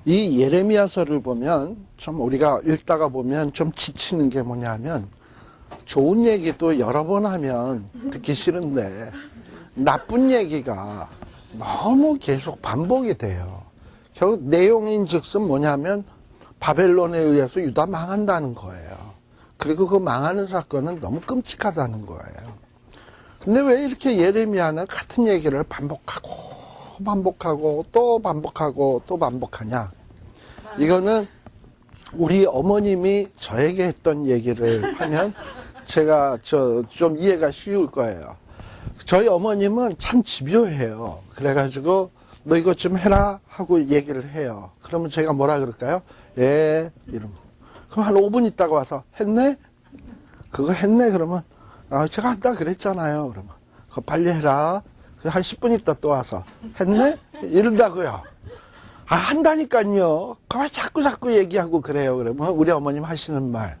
이 예레미야서를 보면 좀 우리가 읽다가 보면 좀 지치는 게 뭐냐면 좋은 얘기도 여러 번 하면 듣기 싫은데 나쁜 얘기가 너무 계속 반복이 돼요. 결국 내용인즉슨 뭐냐면 바벨론에 의해서 유다 망한다는 거예요. 그리고 그 망하는 사건은 너무 끔찍하다는 거예요. 근데 왜 이렇게 예레미야는 같은 얘기를 반복하고 또 반복하고 또 반복하냐? 이거는 우리 어머님이 저에게 했던 얘기를 하면 제가 좀 이해가 쉬울 거예요. 저희 어머님은 참 집요해요. 그래가지고 너 이것 좀 해라 하고 얘기를 해요. 그러면 제가 뭐라 그럴까요? 예, 이러면. 그럼 한 5분 있다가 와서 했네? 그거 했네? 그러면 제가 한다 그랬잖아요. 그러면 그거 빨리 해라. 한 10분 있다 또 와서 했네? 이런다고요. 한다니까요. 왜 자꾸 얘기하고 그래요. 그러면 우리 어머님 하시는 말,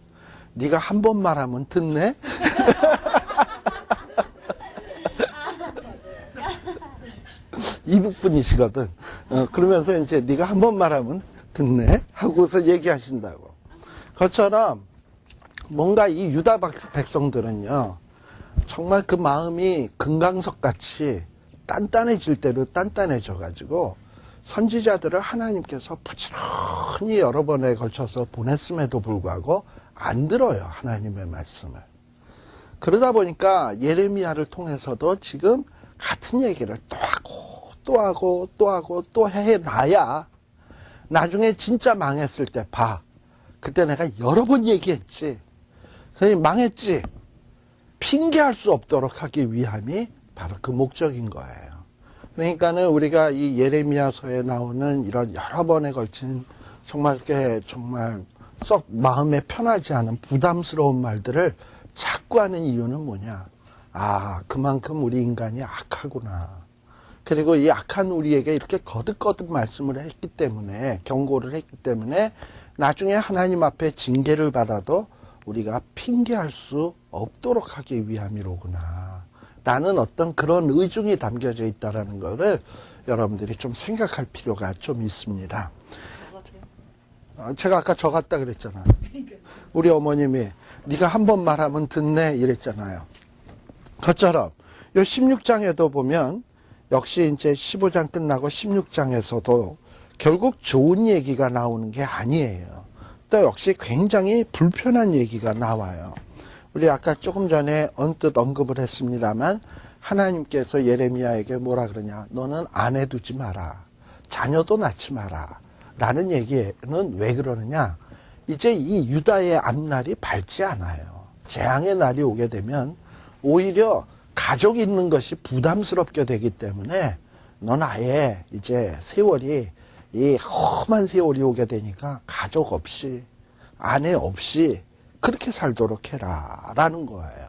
네가 한 번 말하면 듣네? 이북 분이시거든. 그러면서 이제 네가 한 번 말하면 듣네? 하고서 얘기하신다고. 그것처럼 뭔가 이 유다 백성들은요, 정말 그 마음이 금강석 같이 단단해질 대로 단단해져가지고 선지자들을 하나님께서 부지런히 여러 번에 걸쳐서 보냈음에도 불구하고 안 들어요, 하나님의 말씀을. 그러다 보니까 예레미야를 통해서도 지금 같은 얘기를 또 해놔야 나중에 진짜 망했을 때 봐. 그때 내가 여러 번 얘기했지. 망했지. 핑계할 수 없도록 하기 위함이 바로 그 목적인 거예요. 그러니까는 우리가 이 예레미야서에 나오는 이런 여러 번에 걸친 정말 썩 마음에 편하지 않은 부담스러운 말들을 자꾸 하는 이유는 뭐냐? 그만큼 우리 인간이 악하구나. 그리고 이 악한 우리에게 이렇게 거듭거듭 말씀을 했기 때문에, 경고를 했기 때문에 나중에 하나님 앞에 징계를 받아도 우리가 핑계할 수 없도록 하기 위함이로구나 라는 어떤 그런 의중이 담겨져 있다는 것을 여러분들이 좀 생각할 필요가 좀 있습니다. 제가 아까 저 같다 그랬잖아요. 우리 어머님이 네가 한 번 말하면 듣네 이랬잖아요. 그것처럼 이 16장에도 보면 역시 이제 15장 끝나고 16장에서도 결국 좋은 얘기가 나오는 게 아니에요. 또 역시 굉장히 불편한 얘기가 나와요. 우리 아까 조금 전에 언뜻 언급을 했습니다만 하나님께서 예레미야에게 뭐라 그러냐? 너는 아내 두지 마라. 자녀도 낳지 마라. 라는 얘기는 왜 그러느냐? 이제 이 유다의 앞날이 밝지 않아요. 재앙의 날이 오게 되면 오히려 가족이 있는 것이 부담스럽게 되기 때문에 넌 아예 이제 세월이 이 험한 세월이 오게 되니까 가족 없이 아내 없이 그렇게 살도록 해라 라는 거예요.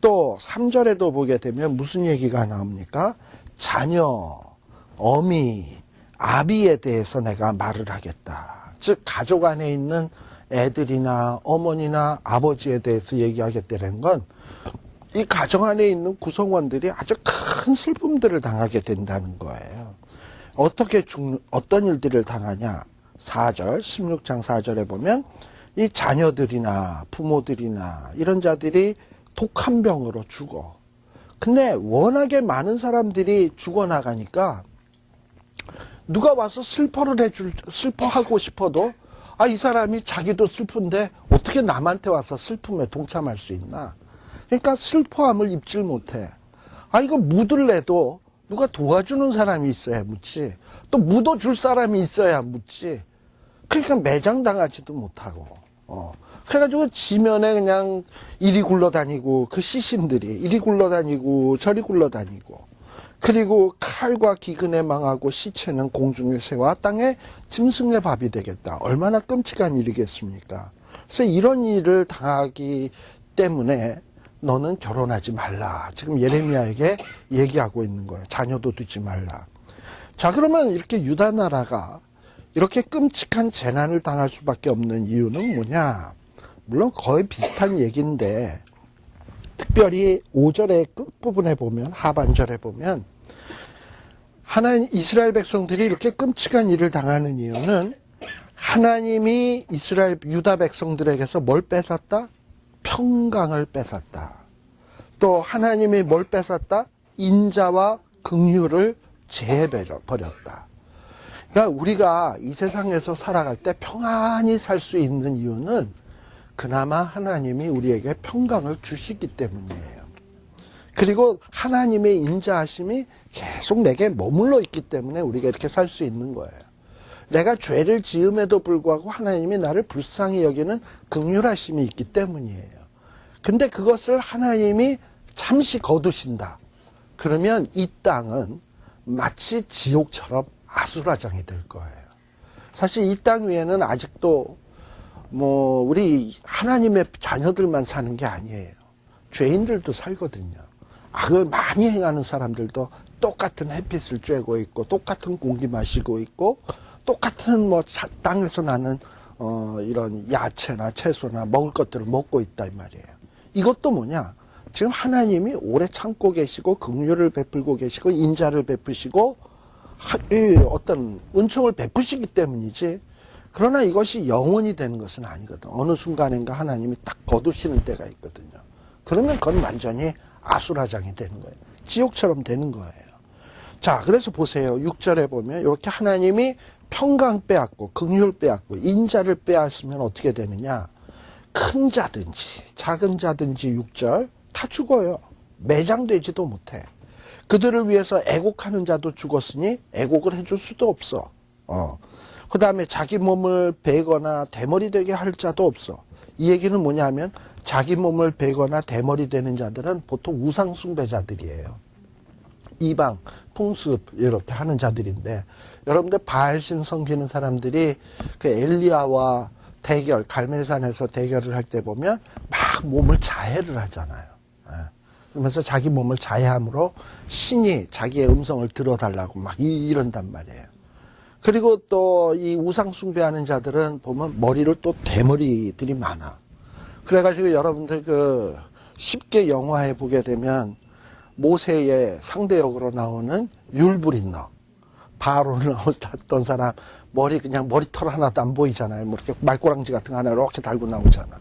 또 3절에도 보게 되면 무슨 얘기가 나옵니까? 자녀, 어미, 아비에 대해서 내가 말을 하겠다. 즉 가족 안에 있는 애들이나 어머니나 아버지에 대해서 얘기하겠다는 건 이 가정 안에 있는 구성원들이 아주 큰 슬픔들을 당하게 된다는 거예요. 어떤 일들을 당하냐? 4절, 16장 4절에 보면 이 자녀들이나 부모들이나 이런 자들이 독한 병으로 죽어. 근데 워낙에 많은 사람들이 죽어나가니까 누가 와서 슬퍼하고 싶어도 이 사람이 자기도 슬픈데 어떻게 남한테 와서 슬픔에 동참할 수 있나? 그러니까 슬퍼함을 입질 못해. 이거 묻을래도 누가 도와주는 사람이 있어야 묻지. 또 묻어줄 사람이 있어야 묻지. 그러니까 매장당하지도 못하고. 그래가지고 지면에 그냥 이리 굴러다니고 그 시신들이 이리 굴러다니고 저리 굴러다니고 그리고 칼과 기근에 망하고 시체는 공중의 새와 땅에 짐승의 밥이 되겠다. 얼마나 끔찍한 일이겠습니까? 그래서 이런 일을 당하기 때문에 너는 결혼하지 말라. 지금 예레미야에게 얘기하고 있는 거예요. 자녀도 두지 말라. 자, 그러면 이렇게 유다 나라가 이렇게 끔찍한 재난을 당할 수밖에 없는 이유는 뭐냐? 물론 거의 비슷한 얘기인데 특별히 5절의 끝부분에 보면, 하반절에 보면 하나님, 이스라엘 백성들이 이렇게 끔찍한 일을 당하는 이유는 하나님이 이스라엘 유다 백성들에게서 뭘 뺏었다? 평강을 뺏었다. 또 하나님이 뭘 뺏었다? 인자와 긍휼을 제해버렸다. 그러니까 우리가 이 세상에서 살아갈 때 평안히 살 수 있는 이유는 그나마 하나님이 우리에게 평강을 주시기 때문이에요. 그리고 하나님의 인자하심이 계속 내게 머물러 있기 때문에 우리가 이렇게 살 수 있는 거예요. 내가 죄를 지음에도 불구하고 하나님이 나를 불쌍히 여기는 긍휼하심이 있기 때문이에요. 근데 그것을 하나님이 잠시 거두신다. 그러면 이 땅은 마치 지옥처럼 아수라장이 될 거예요. 사실 이 땅 위에는 아직도 우리 하나님의 자녀들만 사는 게 아니에요. 죄인들도 살거든요. 악을 많이 행하는 사람들도 똑같은 햇빛을 쬐고 있고, 똑같은 공기 마시고 있고, 똑같은 땅에서 나는 이런 야채나 채소나 먹을 것들을 먹고 있다 이 말이에요. 이것도 뭐냐? 지금 하나님이 오래 참고 계시고 긍휼을 베풀고 계시고 인자를 베푸시고 어떤 은총을 베푸시기 때문이지. 그러나 이것이 영원히 되는 것은 아니거든. 어느 순간인가 하나님이 딱 거두시는 때가 있거든요. 그러면 그건 완전히 아수라장이 되는 거예요. 지옥처럼 되는 거예요. 자, 그래서 보세요. 6절에 보면 이렇게 하나님이 평강 빼앗고 긍휼 빼앗고 인자를 빼앗으면 어떻게 되느냐? 큰 자든지 작은 자든지 6절 다 죽어요. 매장되지도 못해. 그들을 위해서 애곡하는 자도 죽었으니 애곡을 해줄 수도 없어. 그 다음에 자기 몸을 베거나 대머리 되게 할 자도 없어. 이 얘기는 뭐냐면 자기 몸을 베거나 대머리 되는 자들은 보통 우상 숭배자들이에요. 이방, 풍습 이렇게 하는 자들인데, 여러분들 바알신 섬기는 사람들이 그 엘리야와 대결, 갈멜산에서 대결을 할 때 보면 막 몸을 자해를 하잖아요. 그러면서 자기 몸을 자해함으로 신이 자기의 음성을 들어달라고 막 이런단 말이에요. 그리고 또 이 우상 숭배하는 자들은 보면 머리를 또 대머리들이 많아. 그래가지고 여러분들 쉽게 영화에 보게 되면 모세의 상대역으로 나오는 율브린너, 바로를 나왔던 사람 머리 그냥 머리털 하나도 안 보이잖아요. 뭐 이렇게 말꼬랑지 같은 거 하나 이렇게 달고 나오잖아.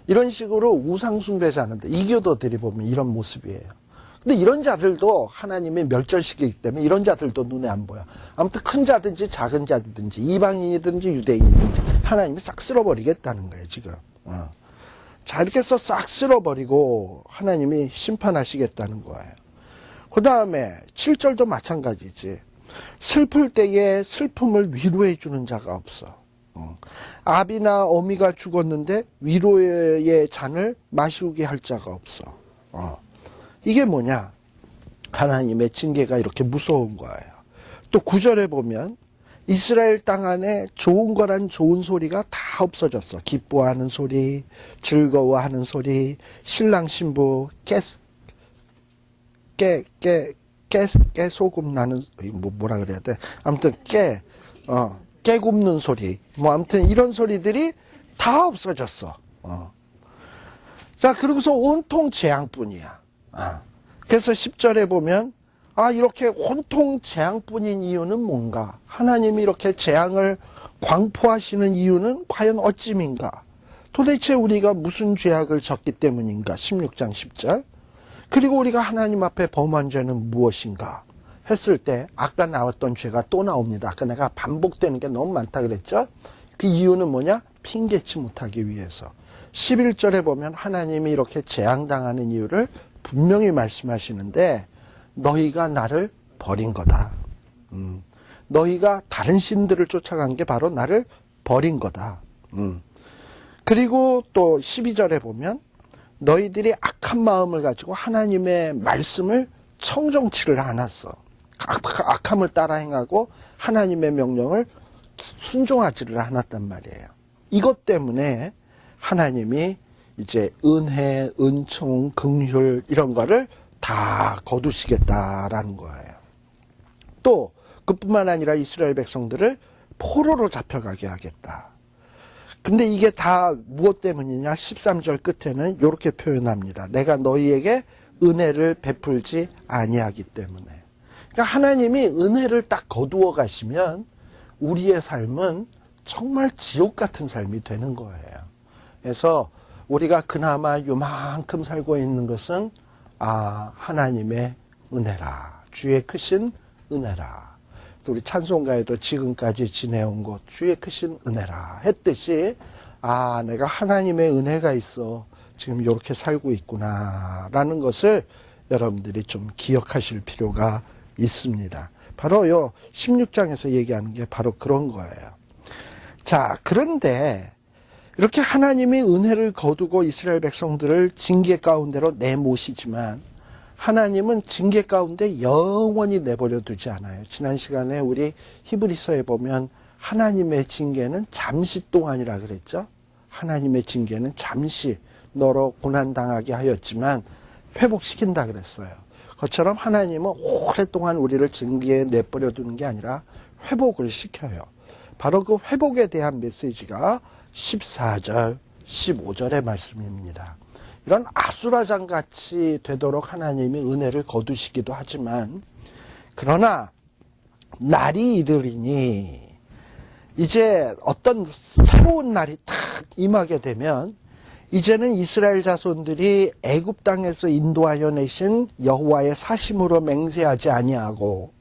이런 식으로 우상 숭배자는데 이교도들이 보면 이런 모습이에요. 근데 이런 자들도 하나님의 멸절시키기 때문에 이런 자들도 눈에 안 보여. 아무튼 큰 자든지 작은 자든지 이방인이든지 유대인이든지 하나님이 싹 쓸어버리겠다는 거예요, 지금. 자, 이렇게 해서 싹 쓸어버리고 하나님이 심판하시겠다는 거예요. 그 다음에 7절도 마찬가지지. 슬플 때에 슬픔을 위로해 주는 자가 없어. 아비나 어미가 죽었는데 위로의 잔을 마시우게 할 자가 없어. 이게 뭐냐? 하나님의 징계가 이렇게 무서운 거예요. 또 9절에 보면 이스라엘 땅 안에 좋은 거란 좋은 소리가 다 없어졌어. 기뻐하는 소리, 즐거워하는 소리, 신랑 신부 깨 소금 나는 뭐라 그래야 돼? 아무튼 깨 굽는 소리, 아무튼 이런 소리들이 다 없어졌어. 자, 그러고서 온통 재앙뿐이야. 그래서 10절에 보면 이렇게 온통 재앙뿐인 이유는 뭔가? 하나님이 이렇게 재앙을 광포하시는 이유는 과연 어찌민가? 도대체 우리가 무슨 죄악을 졌기 때문인가? 16장 10절. 그리고 우리가 하나님 앞에 범한 죄는 무엇인가? 했을 때 아까 나왔던 죄가 또 나옵니다. 아까 내가 반복되는 게 너무 많다 그랬죠? 그 이유는 뭐냐? 핑계치 못하기 위해서. 11절에 보면 하나님이 이렇게 재앙당하는 이유를 분명히 말씀하시는데 너희가 나를 버린 거다. 너희가 다른 신들을 쫓아간 게 바로 나를 버린 거다. 그리고 또 12절에 보면 너희들이 악한 마음을 가지고 하나님의 말씀을 청정치를 않았어. 악함을 따라 행하고 하나님의 명령을 순종하지를 않았단 말이에요. 이것 때문에 하나님이 이제 은혜, 은총, 긍휼 이런 거를 다 거두시겠다라는 거예요. 또 그뿐만 아니라 이스라엘 백성들을 포로로 잡혀가게 하겠다. 근데 이게 다 무엇 때문이냐? 13절 끝에는 이렇게 표현합니다. 내가 너희에게 은혜를 베풀지 아니하기 때문에. 그러니까 하나님이 은혜를 딱 거두어 가시면 우리의 삶은 정말 지옥 같은 삶이 되는 거예요. 그래서 우리가 그나마 요만큼 살고 있는 것은 하나님의 은혜라. 주의 크신 은혜라. 그래서 우리 찬송가에도 지금까지 지내온 것 주의 크신 은혜라 했듯이 내가 하나님의 은혜가 있어 지금 이렇게 살고 있구나 라는 것을 여러분들이 좀 기억하실 필요가 있습니다. 바로 요 16장에서 얘기하는 게 바로 그런 거예요. 자, 그런데 이렇게 하나님이 은혜를 거두고 이스라엘 백성들을 징계 가운데로 내모시지만 하나님은 징계 가운데 영원히 내버려 두지 않아요. 지난 시간에 우리 히브리서에 보면 하나님의 징계는 잠시 동안이라 그랬죠. 하나님의 징계는 잠시 너로 고난당하게 하였지만 회복시킨다 그랬어요. 그것처럼 하나님은 오랫동안 우리를 징계에 내버려 두는 게 아니라 회복을 시켜요. 바로 그 회복에 대한 메시지가 14절, 15절의 말씀입니다. 이런 아수라장 같이 되도록 하나님이 은혜를 거두시기도 하지만 그러나 날이 이르리니 이제 어떤 새로운 날이 탁 임하게 되면 이제는 이스라엘 자손들이 애굽 땅에서 인도하여 내신 여호와의 사심으로 맹세하지 아니하고,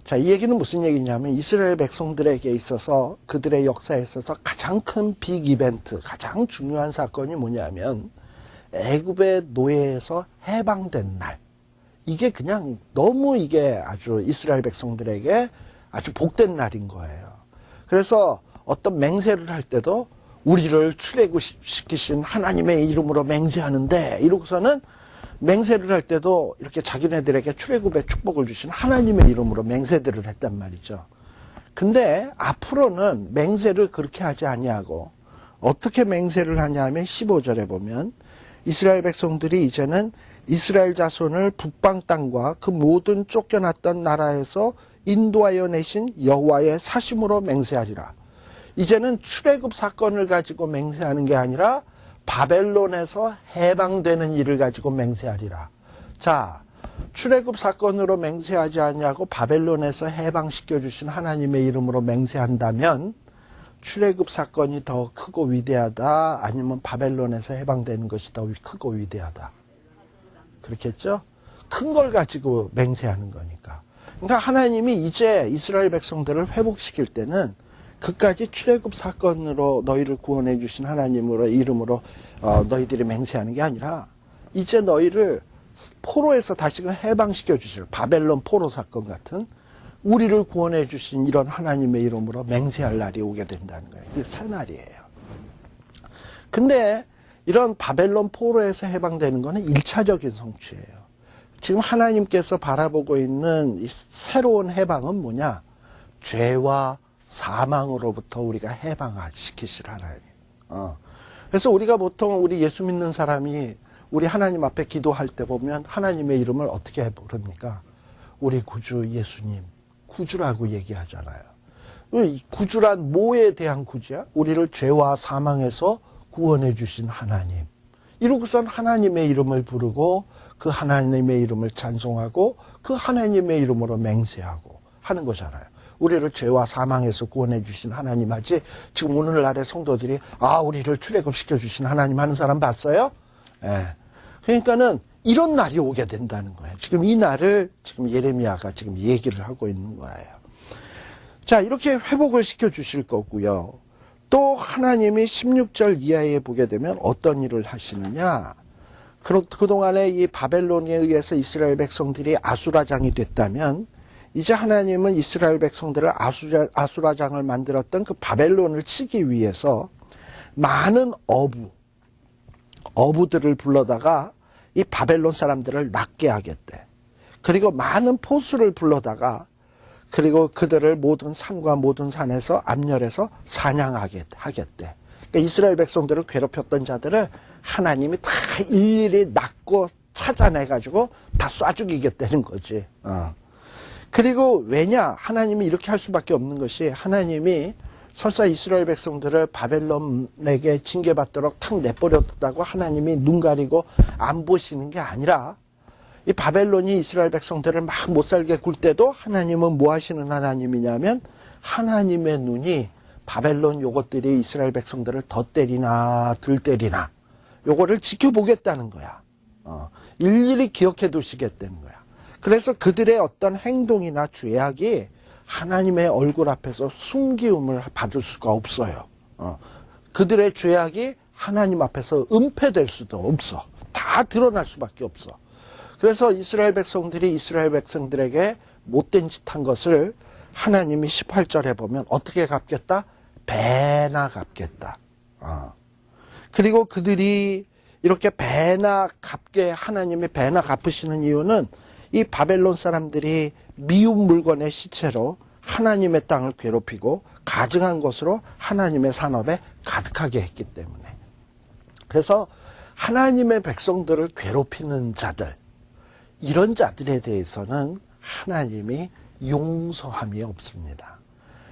자, 이 얘기는 무슨 얘기냐면 이스라엘 백성들에게 있어서 그들의 역사에 있어서 가장 큰 빅 이벤트, 가장 중요한 사건이 뭐냐면 애굽의 노예에서 해방된 날. 이게 그냥 너무 이게 아주 이스라엘 백성들에게 아주 복된 날인 거예요. 그래서 어떤 맹세를 할 때도 우리를 출애굽시키신 하나님의 이름으로 맹세하는데, 이러고서는 맹세를 할 때도 이렇게 자기네들에게 출애굽의 축복을 주신 하나님의 이름으로 맹세들을 했단 말이죠. 근데 앞으로는 맹세를 그렇게 하지 아니하고 어떻게 맹세를 하냐면 15절에 보면 이스라엘 백성들이 이제는 이스라엘 자손을 북방 땅과 그 모든 쫓겨났던 나라에서 인도하여 내신 여호와의 사심으로 맹세하리라. 이제는 출애굽 사건을 가지고 맹세하는 게 아니라 바벨론에서 해방되는 일을 가지고 맹세하리라. 자, 출애굽 사건으로 맹세하지 않냐고 바벨론에서 해방시켜 주신 하나님의 이름으로 맹세한다면 출애굽 사건이 더 크고 위대하다, 아니면 바벨론에서 해방되는 것이 더 크고 위대하다. 그렇겠죠? 큰 걸 가지고 맹세하는 거니까. 그러니까 하나님이 이제 이스라엘 백성들을 회복시킬 때는 그까지 출애굽 사건으로 너희를 구원해 주신 하나님으로 이름으로 너희들이 맹세하는 게 아니라 이제 너희를 포로에서 다시금 해방시켜 주실 바벨론 포로 사건 같은 우리를 구원해 주신 이런 하나님의 이름으로 맹세할 날이 오게 된다는 거예요. 그게 새 날이에요. 근데 이런 바벨론 포로에서 해방되는 거는 1차적인 성취예요. 지금 하나님께서 바라보고 있는 이 새로운 해방은 뭐냐? 죄와 사망으로부터 우리가 해방시키실 하나님. 그래서 우리가 보통 우리 예수 믿는 사람이 우리 하나님 앞에 기도할 때 보면 하나님의 이름을 어떻게 부릅니까? 우리 구주 예수님, 구주라고 얘기하잖아요. 구주란 뭐에 대한 구주야? 우리를 죄와 사망에서 구원해 주신 하나님. 이러고선 하나님의 이름을 부르고 그 하나님의 이름을 찬송하고 그 하나님의 이름으로 맹세하고 하는 거잖아요. 우리를 죄와 사망에서 구원해 주신 하나님 하지, 지금 오늘날의 성도들이 우리를 출애굽시켜 주신 하나님 하는 사람 봤어요? 예. 그러니까는 이런 날이 오게 된다는 거예요. 지금 이 날을 지금 예레미야가 지금 얘기를 하고 있는 거예요. 자, 이렇게 회복을 시켜 주실 거고요. 또 하나님이 16절 이하에 보게 되면 어떤 일을 하시느냐? 그동안에 이 바벨론에 의해서 이스라엘 백성들이 아수라장이 됐다면 이제 하나님은 이스라엘 백성들을 아수라장을 만들었던 그 바벨론을 치기 위해서 많은 어부들을 불러다가 이 바벨론 사람들을 낫게 하겠대. 그리고 많은 포수를 불러다가 그리고 그들을 모든 산과 모든 산에서 암열해서 사냥하게 하겠대. 그러니까 이스라엘 백성들을 괴롭혔던 자들을 하나님이 다 일일이 낚고 찾아내가지고 다 쏴 죽이겠다는 거지. 그리고 왜냐? 하나님이 이렇게 할 수밖에 없는 것이, 하나님이 설사 이스라엘 백성들을 바벨론에게 징계받도록 탁 내버렸다고 하나님이 눈 가리고 안 보시는 게 아니라, 이 바벨론이 이스라엘 백성들을 막 못 살게 굴 때도 하나님은 뭐 하시는 하나님이냐면 하나님의 눈이 바벨론 요것들이 이스라엘 백성들을 더 때리나 덜 때리나 요거를 지켜보겠다는 거야. 일일이 기억해 두시겠다는 거야. 그래서 그들의 어떤 행동이나 죄악이 하나님의 얼굴 앞에서 숨기움을 받을 수가 없어요. 그들의 죄악이 하나님 앞에서 은폐될 수도 없어. 다 드러날 수밖에 없어. 그래서 이스라엘 백성들에게 못된 짓 한 것을 하나님이 18절에 보면 어떻게 갚겠다? 배나 갚겠다. 그리고 그들이 이렇게 배나 갚게 하나님이 배나 갚으시는 이유는 이 바벨론 사람들이 미운 물건의 시체로 하나님의 땅을 괴롭히고 가증한 것으로 하나님의 산업에 가득하게 했기 때문에. 그래서 하나님의 백성들을 괴롭히는 자들, 이런 자들에 대해서는 하나님이 용서함이 없습니다.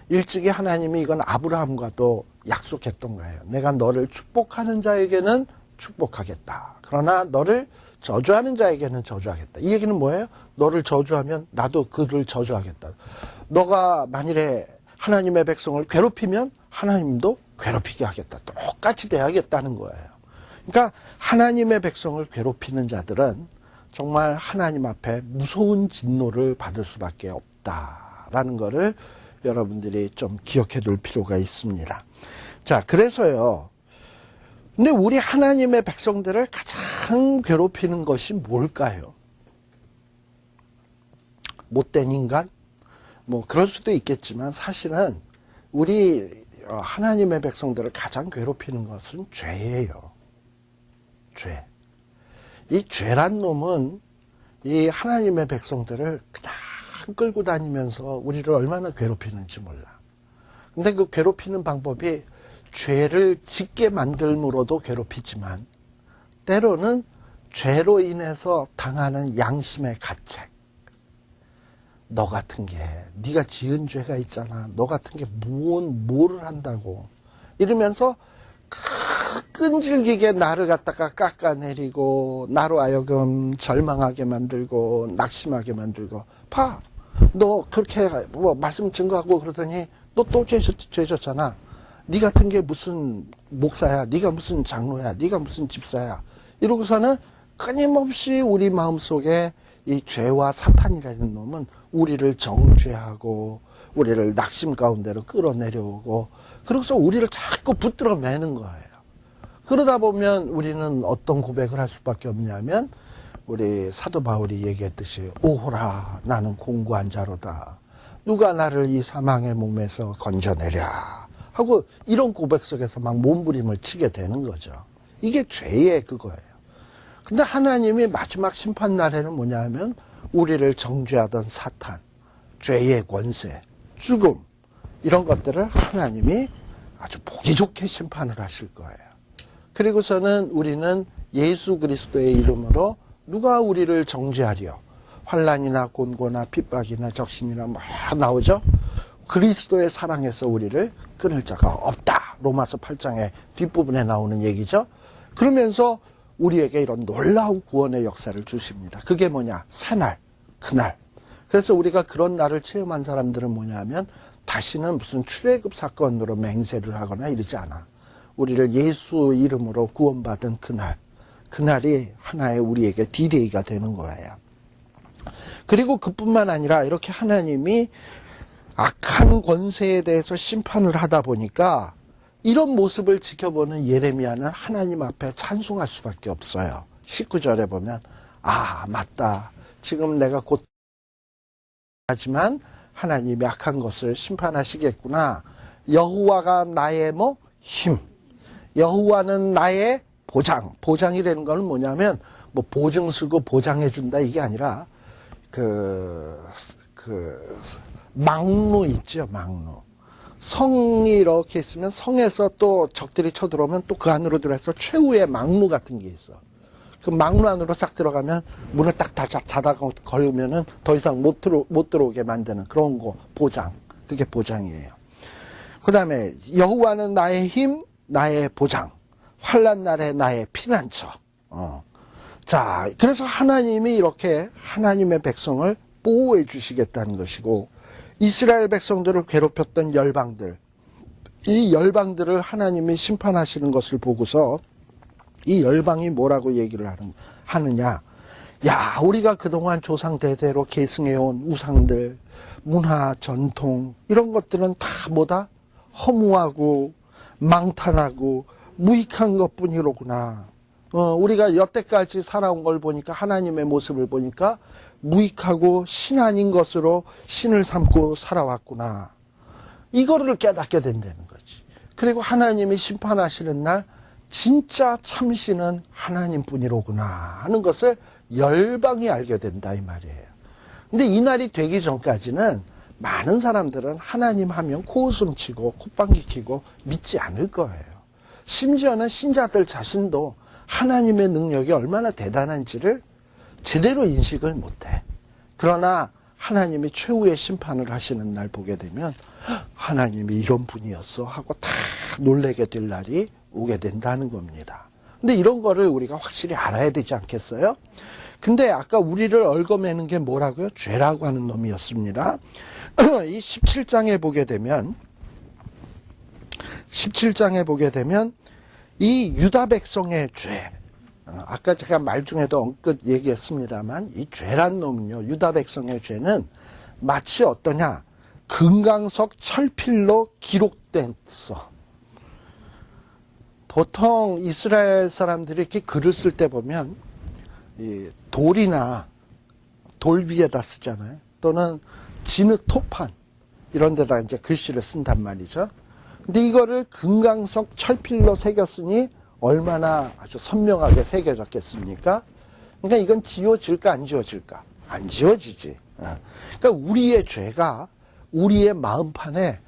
일찍이 하나님이 이건 아브라함과도 약속했던 거예요. 내가 너를 축복하는 자에게는 축복하겠다. 그러나 너를 저주하는 자에게는 저주하겠다. 이 얘기는 뭐예요? 너를 저주하면 나도 그를 저주하겠다. 너가 만일에 하나님의 백성을 괴롭히면 하나님도 괴롭히게 하겠다. 똑같이 대하겠다는 거예요. 그러니까 하나님의 백성을 괴롭히는 자들은 정말 하나님 앞에 무서운 진노를 받을 수밖에 없다라는 거를 여러분들이 좀 기억해 둘 필요가 있습니다. 자, 그래서요. 근데 우리 하나님의 백성들을 가장 괴롭히는 것이 뭘까요? 못된 인간? 뭐 그럴 수도 있겠지만 사실은 우리 하나님의 백성들을 가장 괴롭히는 것은 죄예요. 죄. 이 죄란 놈은 이 하나님의 백성들을 그냥 끌고 다니면서 우리를 얼마나 괴롭히는지 몰라. 근데 그 괴롭히는 방법이 죄를 짓게 만들므로도 괴롭히지만 때로는 죄로 인해서 당하는 양심의 가책. 너 같은 게 네가 지은 죄가 있잖아. 너 같은 게 뭐를 한다고 이러면서 끈질기게 나를 갖다가 깎아내리고 나로 하여금 절망하게 만들고 낙심하게 만들고 봐. 너 그렇게 뭐 말씀 증거하고 그러더니 너 또 죄졌잖아. 네 같은 게 무슨 목사야. 네가 무슨 장로야. 네가 무슨 집사야. 이러고서는 끊임없이 우리 마음속에 이 죄와 사탄이라는 놈은 우리를 정죄하고 우리를 낙심 가운데로 끌어내려오고 그러고서 우리를 자꾸 붙들어 매는 거예요. 그러다 보면 우리는 어떤 고백을 할 수밖에 없냐면 우리 사도 바울이 얘기했듯이 오호라 나는 공고한 자로다. 누가 나를 이 사망의 몸에서 건져내랴 하고 이런 고백 속에서 막 몸부림을 치게 되는 거죠. 이게 죄의 그거예요. 근데 하나님이 마지막 심판 날에는 뭐냐 하면 우리를 정죄하던 사탄, 죄의 권세, 죽음 이런 것들을 하나님이 아주 보기 좋게 심판을 하실 거예요. 그리고서는 우리는 예수 그리스도의 이름으로 누가 우리를 정죄하리요? 환난이나 곤고나 핍박이나 적신이나 뭐 나오죠? 그리스도의 사랑에서 우리를 끊을 자가 없다. 로마서 8장의 뒷부분에 나오는 얘기죠. 그러면서 우리에게 이런 놀라운 구원의 역사를 주십니다. 그게 뭐냐? 새날, 그날. 그래서 우리가 그런 날을 체험한 사람들은 뭐냐 하면 다시는 무슨 출애굽 사건으로 맹세를 하거나 이러지 않아. 우리를 예수 이름으로 구원받은 그날, 그날이 하나의 우리에게 디데이가 되는 거예요. 그리고 그뿐만 아니라 이렇게 하나님이 악한 권세에 대해서 심판을 하다 보니까 이런 모습을 지켜보는 예레미야는 하나님 앞에 찬송할 수밖에 없어요. 19절에 보면 아 맞다. 지금 내가 곧 하지만 하나님이 악한 것을 심판하시겠구나. 여호와가 나의 뭐 힘. 여호와는 나의 보장. 보장이라는 건 뭐냐면 뭐 보증 쓰고 보장해 준다 이게 아니라 망루 있죠, 망루. 성이 이렇게 있으면 성에서 또 적들이 쳐들어오면 또 그 안으로 들어가서 최후의 망루 같은 게 있어. 그 망루 안으로 싹 들어가면 문을 딱 닫아가 걸으면은 더 이상 못 들어오게 만드는 그런 거, 보장. 그게 보장이에요. 그 다음에 여호와는 나의 힘, 나의 보장. 환난 날에 나의 피난처. 자, 그래서 하나님이 이렇게 하나님의 백성을 보호해 주시겠다는 것이고, 이스라엘 백성들을 괴롭혔던 열방들, 이 열방들을 하나님이 심판하시는 것을 보고서 이 열방이 뭐라고 얘기를 하느냐. 야, 우리가 그동안 조상 대대로 계승해온 우상들, 문화, 전통, 이런 것들은 다 뭐다? 허무하고 망탄하고 무익한 것뿐이로구나. 우리가 여태까지 살아온 걸 보니까, 하나님의 모습을 보니까 무익하고 신 아닌 것으로 신을 삼고 살아왔구나. 이거를 깨닫게 된다는 거지. 그리고 하나님이 심판하시는 날 진짜 참신은 하나님뿐이로구나 하는 것을 열방이 알게 된다 이 말이에요. 근데 이 날이 되기 전까지는 많은 사람들은 하나님 하면 코웃음 치고 콧방귀 뀌고 믿지 않을 거예요. 심지어는 신자들 자신도 하나님의 능력이 얼마나 대단한지를 제대로 인식을 못해. 그러나 하나님이 최후의 심판을 하시는 날 보게 되면 하나님이 이런 분이었어 하고 다 놀라게 될 날이 오게 된다는 겁니다. 근데 이런 거를 우리가 확실히 알아야 되지 않겠어요? 근데 아까 우리를 얽어매는 게 뭐라고요? 죄라고 하는 놈이었습니다. 이 17장에 보게 되면 이 유다 백성의 죄, 아까 제가 말 중에도 언뜻 얘기했습니다만 이 죄란 놈은요, 유다 백성의 죄는 마치 어떠냐, 금강석 철필로 기록됐어. 보통 이스라엘 사람들이 이렇게 글을 쓸 때 보면 이 돌이나 돌 위에다 쓰잖아요. 또는 진흙 토판 이런 데다 이제 글씨를 쓴단 말이죠. 근데 이거를 금강석 철필로 새겼으니 얼마나 아주 선명하게 새겨졌겠습니까? 그러니까 이건 지워질까 안 지워질까? 안 지워지지. 그러니까 우리의 죄가 우리의 마음판에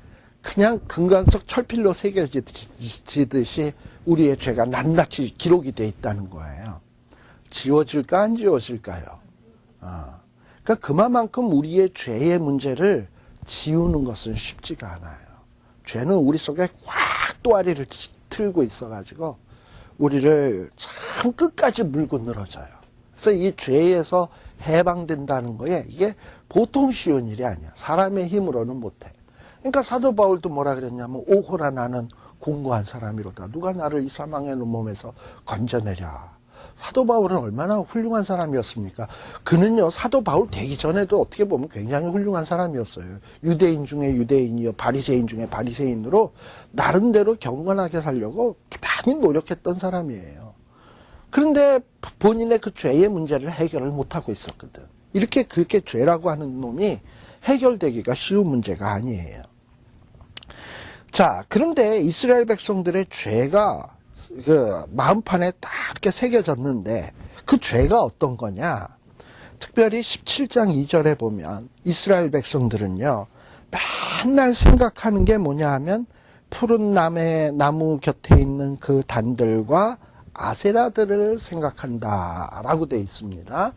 그냥 금강석 철필로 새겨지듯이 우리의 죄가 낱낱이 기록이 돼 있다는 거예요. 지워질까 안 지워질까요? 그러니까 그만큼 우리의 죄의 문제를 지우는 것은 쉽지가 않아요. 죄는 우리 속에 꽉 또아리를 틀고 있어가지고 우리를 참 끝까지 물고 늘어져요. 그래서 이 죄에서 해방된다는 거에 이게 보통 쉬운 일이 아니야. 사람의 힘으로는 못해. 그러니까 사도 바울도 뭐라 그랬냐면 오호라 나는 공고한 사람이로다. 누가 나를 이 사망의 몸에서 건져내랴. 사도 바울은 얼마나 훌륭한 사람이었습니까? 그는요, 사도 바울 되기 전에도 어떻게 보면 굉장히 훌륭한 사람이었어요. 유대인 중에 유대인이요, 바리새인 중에 바리새인으로 나름대로 경건하게 살려고 부단히 노력했던 사람이에요. 그런데 본인의 그 죄의 문제를 해결을 못하고 있었거든. 이렇게 그렇게 죄라고 하는 놈이 해결되기가 쉬운 문제가 아니에요. 자, 그런데 이스라엘 백성들의 죄가 그 마음판에 딱 이렇게 새겨졌는데 그 죄가 어떤 거냐? 특별히 17장 2절에 보면 이스라엘 백성들은요, 맨날 생각하는 게 뭐냐 하면 푸른 나무 곁에 있는 그 단들과 아세라들을 생각한다라고 되어 있습니다.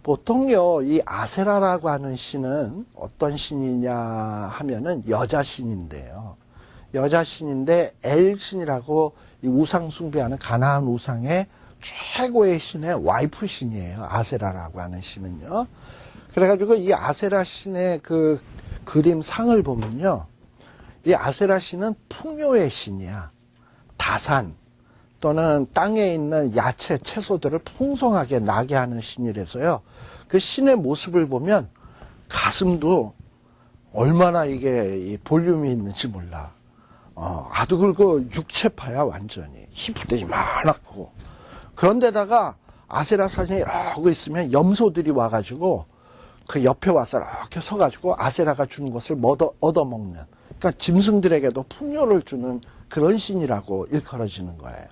보통요, 이 아세라라고 하는 신은 어떤 신이냐 하면은 여자 신인데요. 여자 신인데 엘 신이라고 이 우상 숭배하는 가나안 우상의 최고의 신의 와이프 신이에요. 아세라라고 하는 신은요. 그래가지고 이 아세라 신의 그 그림 상을 보면요, 이 아세라 신은 풍요의 신이야. 다산 또는 땅에 있는 야채, 채소들을 풍성하게 나게 하는 신이라서요. 그 신의 모습을 보면 가슴도 얼마나 이게 볼륨이 있는지 몰라. 아주 그 육체파야 완전히. 히프도 이만하고. 그런데다가 아세라 사진이 이러고 있으면 염소들이 와가지고 그 옆에 와서 이렇게 서가지고 아세라가 주는 것을 얻어먹는. 그러니까 짐승들에게도 풍요를 주는 그런 신이라고 일컬어지는 거예요.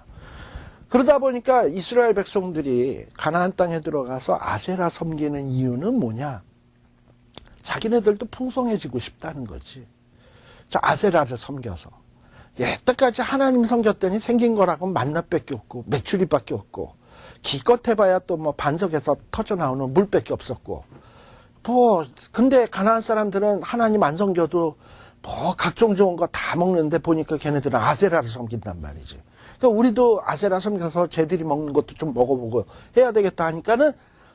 그러다 보니까 이스라엘 백성들이 가나안 땅에 들어가서 아세라 섬기는 이유는 뭐냐? 자기네들도 풍성해지고 싶다는 거지. 자, 아세라를 섬겨서. 여태까지 하나님 섬겼더니 생긴 거라고 만나밖에 없고 메추리밖에 없고 기껏 해봐야 또 뭐 반석에서 터져나오는 물밖에 없었고, 근데 가나안 사람들은 하나님 안 섬겨도 각종 좋은 거 다 먹는데 보니까 걔네들은 아세라를 섬긴단 말이지. 그러니까 우리도 아세라 섬겨서 쟤들이 먹는 것도 좀 먹어보고 해야 되겠다 하니까는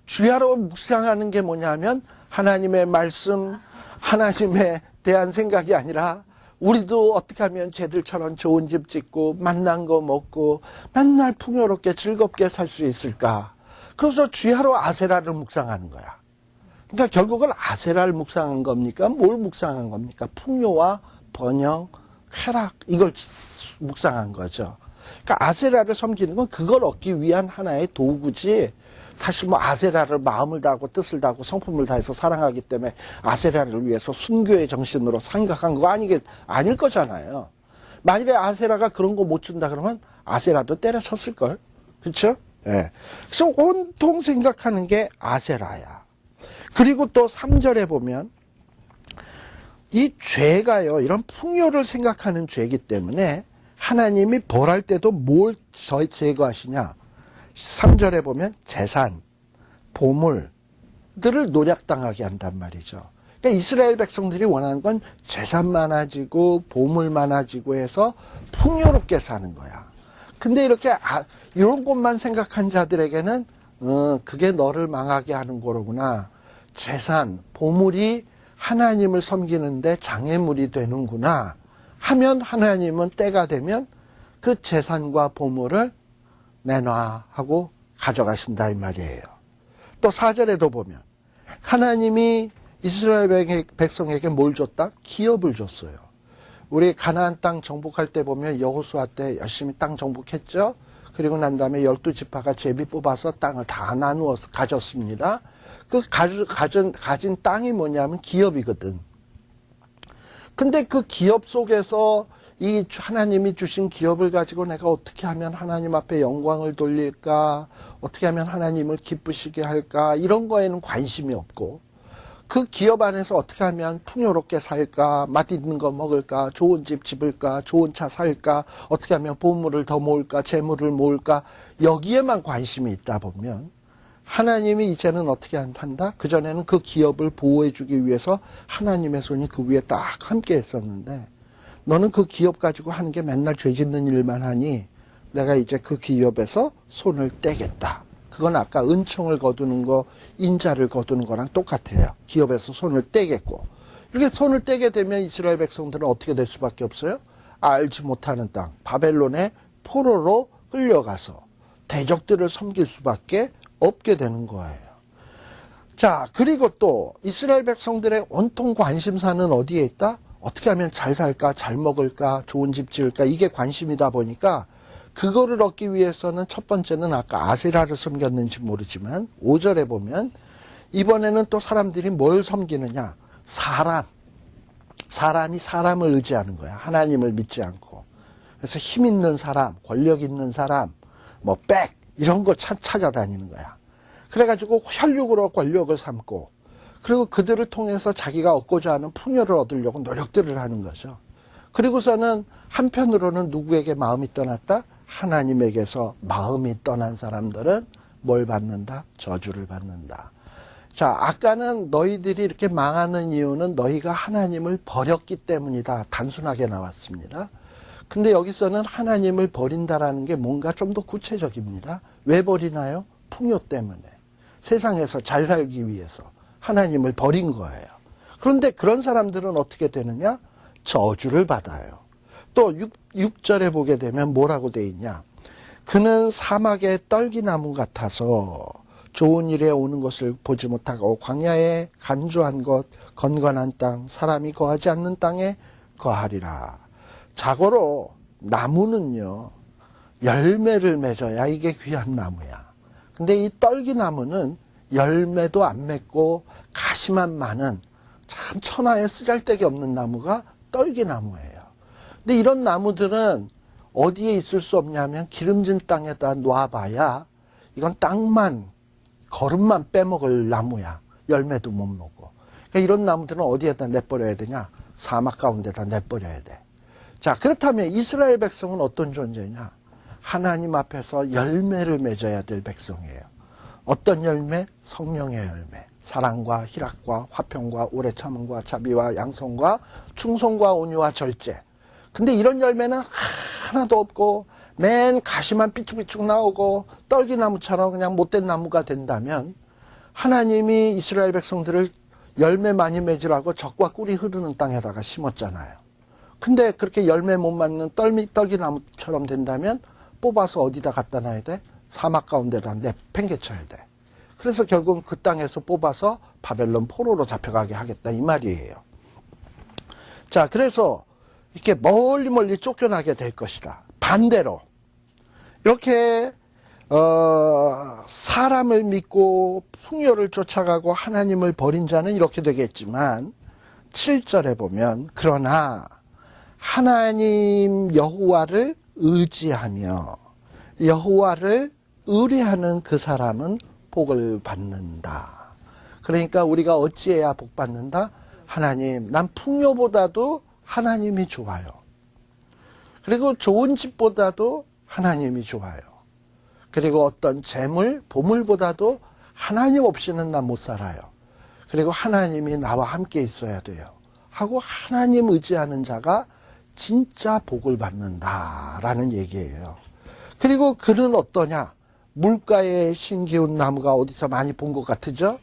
주야로 묵상하는 게 뭐냐면 하나님의 말씀, 하나님에 대한 생각이 아니라 우리도 어떻게 하면 쟤들처럼 좋은 집 짓고 맛난 거 먹고 맨날 풍요롭게 즐겁게 살 수 있을까. 그래서 주야로 아세라를 묵상하는 거야. 그러니까 결국은 아세라를 묵상한 겁니까? 뭘 묵상한 겁니까? 풍요와 번영, 쾌락 이걸 묵상한 거죠. 그러니까 아세라를 섬기는 건 그걸 얻기 위한 하나의 도구지. 사실 뭐 아세라를 마음을 다하고 뜻을 다하고 성품을 다해서 사랑하기 때문에 아세라를 위해서 순교의 정신으로 생각한 거 아닐 거잖아요. 만일에 아세라가 그런 거 못 준다 그러면 아세라도 때려쳤을걸. 그렇죠? 예. 그래서 온통 생각하는 게 아세라야. 그리고 또 3절에 보면 이 죄가요, 이런 풍요를 생각하는 죄이기 때문에 하나님이 벌할 때도 뭘 제거하시냐. 3절에 보면 재산, 보물들을 노략당하게 한단 말이죠. 그러니까 이스라엘 백성들이 원하는 건 재산 많아지고 보물 많아지고 해서 풍요롭게 사는 거야. 근데 이렇게 이런 것만 생각한 자들에게는 그게 너를 망하게 하는 거로구나. 재산, 보물이 하나님을 섬기는데 장애물이 되는구나 하면 하나님은 때가 되면 그 재산과 보물을 내놔 하고 가져가신다 이 말이에요. 또 4절에도 보면 하나님이 이스라엘 백성에게 뭘 줬다? 기업을 줬어요. 우리 가나안 땅 정복할 때 보면 여호수아 때 열심히 땅 정복했죠. 그리고 난 다음에 12지파가 제비 뽑아서 땅을 다 나누어서 가졌습니다. 그 가진 땅이 뭐냐면 기업이거든. 근데 그 기업 속에서 이 하나님이 주신 기업을 가지고 내가 어떻게 하면 하나님 앞에 영광을 돌릴까, 어떻게 하면 하나님을 기쁘시게 할까, 이런 거에는 관심이 없고, 그 기업 안에서 어떻게 하면 풍요롭게 살까, 맛있는 거 먹을까, 좋은 집 집을까, 좋은 차 살까, 어떻게 하면 보물을 더 모을까, 재물을 모을까, 여기에만 관심이 있다 보면 하나님이 이제는 어떻게 한다? 그전에는 그 기업을 보호해주기 위해서 하나님의 손이 그 위에 딱 함께 했었는데, 너는 그 기업 가지고 하는 게 맨날 죄 짓는 일만 하니 내가 이제 그 기업에서 손을 떼겠다. 그건 아까 은총을 거두는 거, 인자를 거두는 거랑 똑같아요. 기업에서 손을 떼겠고. 이렇게 손을 떼게 되면 이스라엘 백성들은 어떻게 될 수밖에 없어요? 알지 못하는 땅, 바벨론의 포로로 끌려가서 대적들을 섬길 수밖에 없게 되는 거예요. 자, 그리고 또 이스라엘 백성들의 온통 관심사는 어디에 있다? 어떻게 하면 잘 살까, 잘 먹을까, 좋은 집 지을까, 이게 관심이다 보니까 그거를 얻기 위해서는 첫 번째는 아까 아세라를 섬겼는지 모르지만 5절에 보면 이번에는 또 사람들이 뭘 섬기느냐. 사람이 사람을 의지하는 거야. 하나님을 믿지 않고. 그래서 힘 있는 사람, 권력 있는 사람, 뭐 이런 거 찾아다니는 거야. 그래가지고 혈육으로 권력을 삼고 그리고 그들을 통해서 자기가 얻고자 하는 풍요를 얻으려고 노력들을 하는 거죠. 그리고서는 한편으로는 누구에게 마음이 떠났다? 하나님에게서 마음이 떠난 사람들은 뭘 받는다? 저주를 받는다. 자, 아까는 너희들이 이렇게 망하는 이유는 너희가 하나님을 버렸기 때문이다. 단순하게 나왔습니다. 근데 여기서는 하나님을 버린다라는 게 뭔가 좀 더 구체적입니다. 왜 버리나요? 풍요 때문에. 세상에서 잘 살기 위해서 하나님을 버린 거예요. 그런데 그런 사람들은 어떻게 되느냐? 저주를 받아요. 또 6절에 보게 되면 뭐라고 돼 있냐? 그는 사막의 떨기나무 같아서 좋은 일에 오는 것을 보지 못하고 광야에 간조한 것, 건건한 땅, 사람이 거하지 않는 땅에 거하리라. 자고로 나무는요, 열매를 맺어야 이게 귀한 나무야. 근데 이 떨기나무는 열매도 안 맺고 가시만 많은 참 천하에 쓰잘데기 없는 나무가 떨기나무예요. 근데 이런 나무들은 어디에 있을 수 없냐면 기름진 땅에다 놔봐야 이건 땅만 거름만 빼먹을 나무야. 열매도 못 먹고. 그러니까 이런 나무들은 어디에다 내버려야 되냐? 사막 가운데다 내버려야 돼. 자, 그렇다면 이스라엘 백성은 어떤 존재냐? 하나님 앞에서 열매를 맺어야 될 백성이에요. 어떤 열매? 성령의 열매. 사랑과 희락과 화평과 오래 참음과 자비와 양성과 충성과 온유와 절제. 근데 이런 열매는 하나도 없고 맨 가시만 삐쭉삐쭉 나오고 떨기나무처럼 그냥 못된 나무가 된다면 하나님이 이스라엘 백성들을 열매 많이 맺으라고 적과 꿀이 흐르는 땅에다가 심었잖아요. 근데 그렇게 열매 못 맞는 떨기나무처럼 된다면 뽑아서 어디다 갖다 놔야 돼? 사막 가운데다 내팽개쳐야 돼. 그래서 결국은 그 땅에서 뽑아서 바벨론 포로로 잡혀가게 하겠다 이 말이에요. 자, 그래서 이렇게 멀리 쫓겨나게 될 것이다. 반대로 이렇게 사람을 믿고 풍요를 쫓아가고 하나님을 버린 자는 이렇게 되겠지만 7절에 보면 그러나 하나님 여호와를 의지하며 여호와를 의뢰하는 그 사람은 복을 받는다. 그러니까 우리가 어찌해야 복 받는다? 하나님, 난 풍요보다도 하나님이 좋아요. 그리고 좋은 집보다도 하나님이 좋아요. 그리고 어떤 재물, 보물보다도 하나님 없이는 난 못 살아요. 그리고 하나님이 나와 함께 있어야 돼요. 하고 하나님 의지하는 자가 진짜 복을 받는다라는 얘기예요. 그리고 그는 어떠냐? 물가에 신기운 나무가 어디서 많이 본 것 같으죠?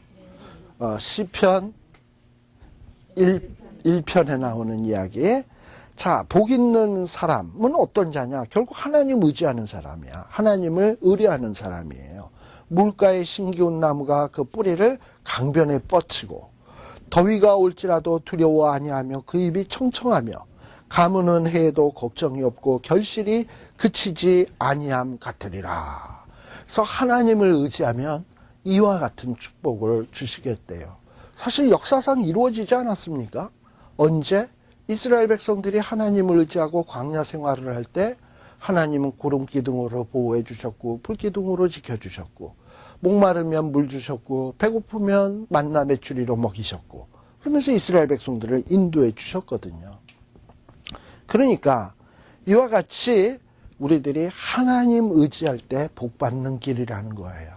시편 1편에 나오는 이야기. 자, 복 있는 사람은 어떤 자냐? 결국 하나님 의지하는 사람이야. 하나님을 의뢰하는 사람이에요. 물가에 신기운 나무가 그 뿌리를 강변에 뻗치고 더위가 올지라도 두려워 아니하며 그 입이 청청하며 가무는 해에도 걱정이 없고 결실이 그치지 아니함 같으리라. 그래서 하나님을 의지하면 이와 같은 축복을 주시겠대요. 사실 역사상 이루어지지 않았습니까? 언제? 이스라엘 백성들이 하나님을 의지하고 광야 생활을 할 때 하나님은 구름 기둥으로 보호해 주셨고 불 기둥으로 지켜주셨고 목마르면 물 주셨고 배고프면 만나 메추리로 먹이셨고 그러면서 이스라엘 백성들을 인도해 주셨거든요. 그러니까 이와 같이 우리들이 하나님 의지할 때 복받는 길이라는 거예요.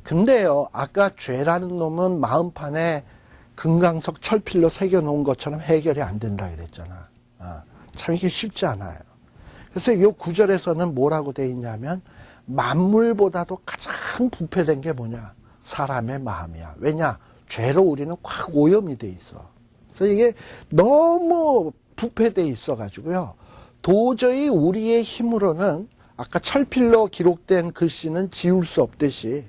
근데요, 아까 죄라는 놈은 마음판에 금강석 철필로 새겨놓은 것처럼 해결이 안 된다 그랬잖아. 참 이게 쉽지 않아요. 그래서 이 구절에서는 뭐라고 돼 있냐면 만물보다도 가장 부패된 게 뭐냐? 사람의 마음이야. 왜냐? 죄로 우리는 꽉 오염이 돼 있어. 그래서 이게 너무 부패돼 있어가지고요. 도저히 우리의 힘으로는 아까 철필로 기록된 글씨는 지울 수 없듯이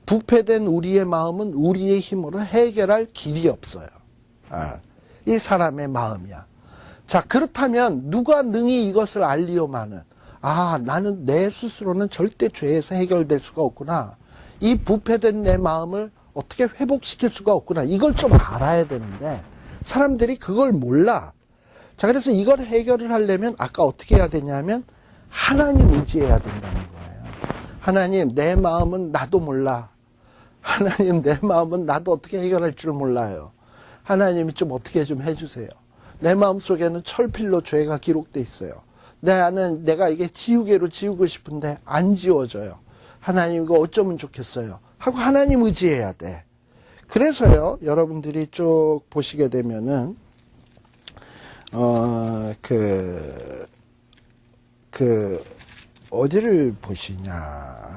부패된 우리의 마음은 우리의 힘으로 해결할 길이 없어요. 이 사람의 마음이야. 자, 그렇다면 누가 능히 이것을 알리오마는 나는 내 스스로는 절대 죄에서 해결될 수가 없구나. 이 부패된 내 마음을 어떻게 회복시킬 수가 없구나. 이걸 좀 알아야 되는데 사람들이 그걸 몰라. 자, 그래서 이걸 해결을 하려면 아까 어떻게 해야 되냐면 하나님 의지해야 된다는 거예요. 하나님, 내 마음은 나도 몰라. 하나님, 내 마음은 나도 어떻게 해결할 줄 몰라요. 하나님이 좀 어떻게 좀 해주세요. 내 마음 속에는 철필로 죄가 기록돼 있어요. 내가 이게 지우개로 지우고 싶은데 안 지워져요. 하나님 이거 어쩌면 좋겠어요. 하고 하나님 의지해야 돼. 그래서요, 여러분들이 쭉 보시게 되면은 어디를 보시냐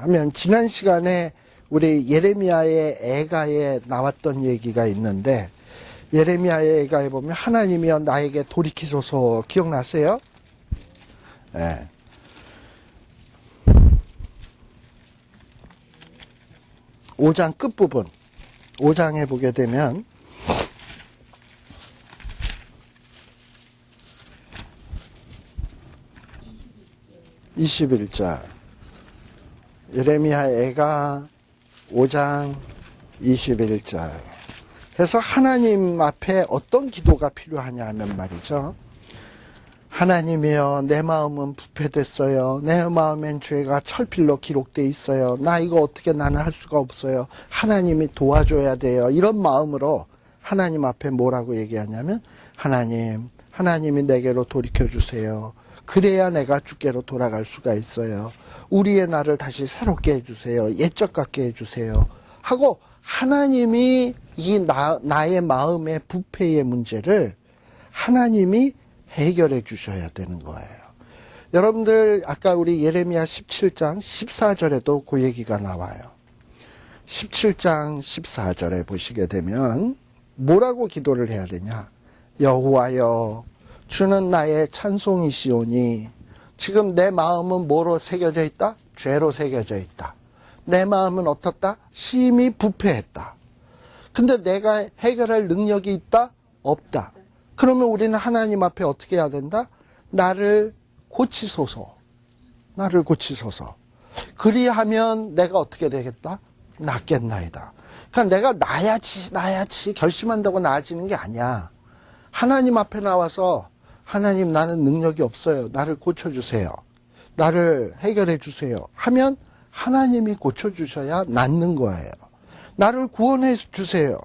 하면 지난 시간에 우리 예레미야의 애가에 나왔던 얘기가 있는데 예레미야의 애가에 보면 하나님이여 나에게 돌이키소서 기억나세요? 네. 5장 끝부분 5장에 보게 되면 21절 예레미야 애가 5장 21절 그래서 하나님 앞에 어떤 기도가 필요하냐 하면 말이죠. 하나님이여 내 마음은 부패됐어요. 내 마음엔 죄가 철필로 기록돼 있어요. 나 이거 어떻게 나는 할 수가 없어요. 하나님이 도와줘야 돼요. 이런 마음으로 하나님 앞에 뭐라고 얘기하냐면 하나님이 내게로 돌이켜주세요. 그래야 내가 주께로 돌아갈 수가 있어요. 우리의 나를 다시 새롭게 해주세요. 옛적 같게 해주세요. 하고 하나님이 이 나의 마음의 부패의 문제를 하나님이 해결해 주셔야 되는 거예요. 여러분들 아까 우리 예레미야 17장 14절에도 그 얘기가 나와요. 17장 14절에 보시게 되면 뭐라고 기도를 해야 되냐? 여호와여, 주는 나의 찬송이시오니. 지금 내 마음은 뭐로 새겨져 있다? 죄로 새겨져 있다. 내 마음은 어떻다? 심히 부패했다. 근데 내가 해결할 능력이 있다? 없다. 그러면 우리는 하나님 앞에 어떻게 해야 된다? 나를 고치소서. 나를 고치소서. 그리하면 내가 어떻게 되겠다? 낫겠나이다. 그러니까 내가 나야지 결심한다고 나아지는 게 아니야. 하나님 앞에 나와서 하나님, 나는 능력이 없어요. 나를 고쳐주세요. 나를 해결해 주세요. 하면 하나님이 고쳐주셔야 낫는 거예요. 나를 구원해 주세요.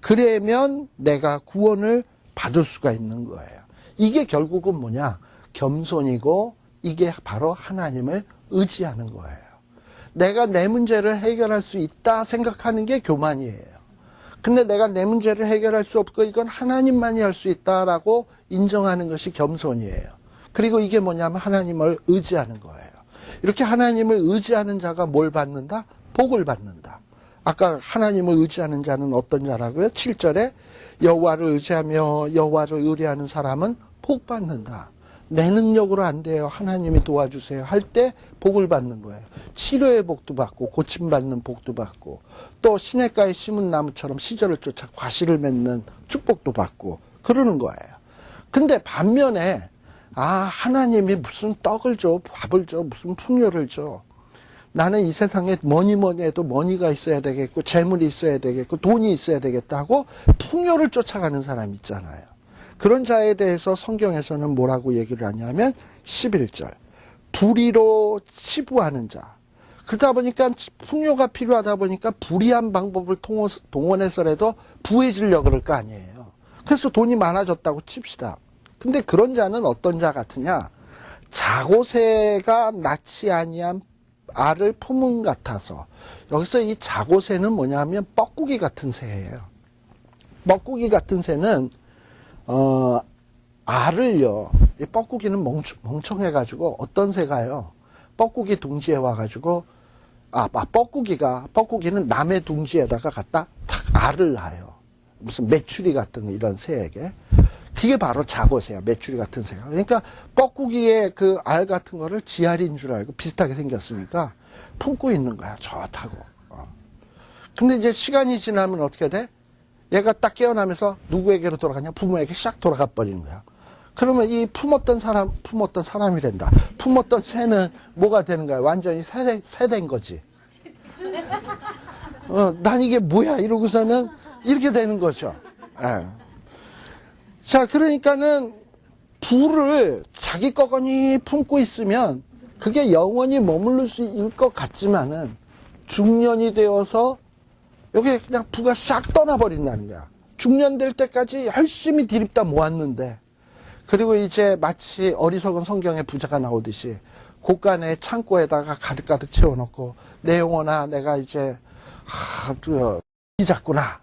그러면 내가 구원을 받을 수가 있는 거예요. 이게 결국은 뭐냐? 겸손이고 이게 바로 하나님을 의지하는 거예요. 내가 내 문제를 해결할 수 있다 생각하는 게 교만이에요. 근데 내가 내 문제를 해결할 수 없고 이건 하나님만이 할 수 있다라고 인정하는 것이 겸손이에요. 그리고 이게 뭐냐면 하나님을 의지하는 거예요. 이렇게 하나님을 의지하는 자가 뭘 받는다? 복을 받는다. 아까 하나님을 의지하는 자는 어떤 자라고요? 7절에 여호와를 의지하며 여호와를 의뢰하는 사람은 복 받는다. 내 능력으로 안 돼요. 하나님이 도와주세요. 할 때 복을 받는 거예요. 치료의 복도 받고 고침받는 복도 받고 또 시냇가에 심은 나무처럼 시절을 쫓아 과실을 맺는 축복도 받고 그러는 거예요. 근데 반면에 하나님이 무슨 떡을 줘, 밥을 줘, 무슨 풍요를 줘. 나는 이 세상에 뭐니 해도 머니가 있어야 되겠고 재물이 있어야 되겠고 돈이 있어야 되겠다고 풍요를 쫓아가는 사람 있잖아요. 그런 자에 대해서 성경에서는 뭐라고 얘기를 하냐면 11절 불의로 치부하는 자. 그러다 보니까 풍요가 필요하다 보니까 불의한 방법을 동원해서라도 부해지려고 그럴 거 아니에요. 그래서 돈이 많아졌다고 칩시다. 근데 그런 자는 어떤 자 같으냐? 자고새가 낳지 아니한 알을 품은 같아서. 여기서 이 자고새는 뭐냐면 뻐꾸기 같은 새예요. 뻐꾸기 같은 새는 알을요, 이 뻐꾸기는 멍청해가지고 어떤 새가요, 뻐꾸기 둥지에 와가지고, 뻐꾸기는 남의 둥지에다가 갖다 탁 알을 낳아요. 무슨 메추리 같은 이런 새에게. 그게 바로 자고새야, 메추리 같은 새가. 그러니까 뻐꾸기의 그 알 같은 거를 지알인 줄 알고 비슷하게 생겼으니까 품고 있는 거야, 좋다고. 근데 이제 시간이 지나면 어떻게 돼? 얘가 딱 깨어나면서 누구에게로 돌아가냐? 부모에게 샥 돌아가 버리는 거야. 그러면 이 품었던 사람이란다. 품었던 새는 뭐가 되는 거야? 완전히 새된 거지. 난 이게 뭐야? 이러고서는 이렇게 되는 거죠. 예. 자, 그러니까는 부를 자기 거거니 품고 있으면 그게 영원히 머무를 수 있을 것 같지만은 중년이 되어서 여기 그냥 부가 싹 떠나버린다는 거야. 중년 될 때까지 열심히 디립다 모았는데, 그리고 이제 마치 어리석은 성경의 부자가 나오듯이 곳간에 창고에다가 가득가득 채워놓고 내 영혼아 내가 이제 잊었구나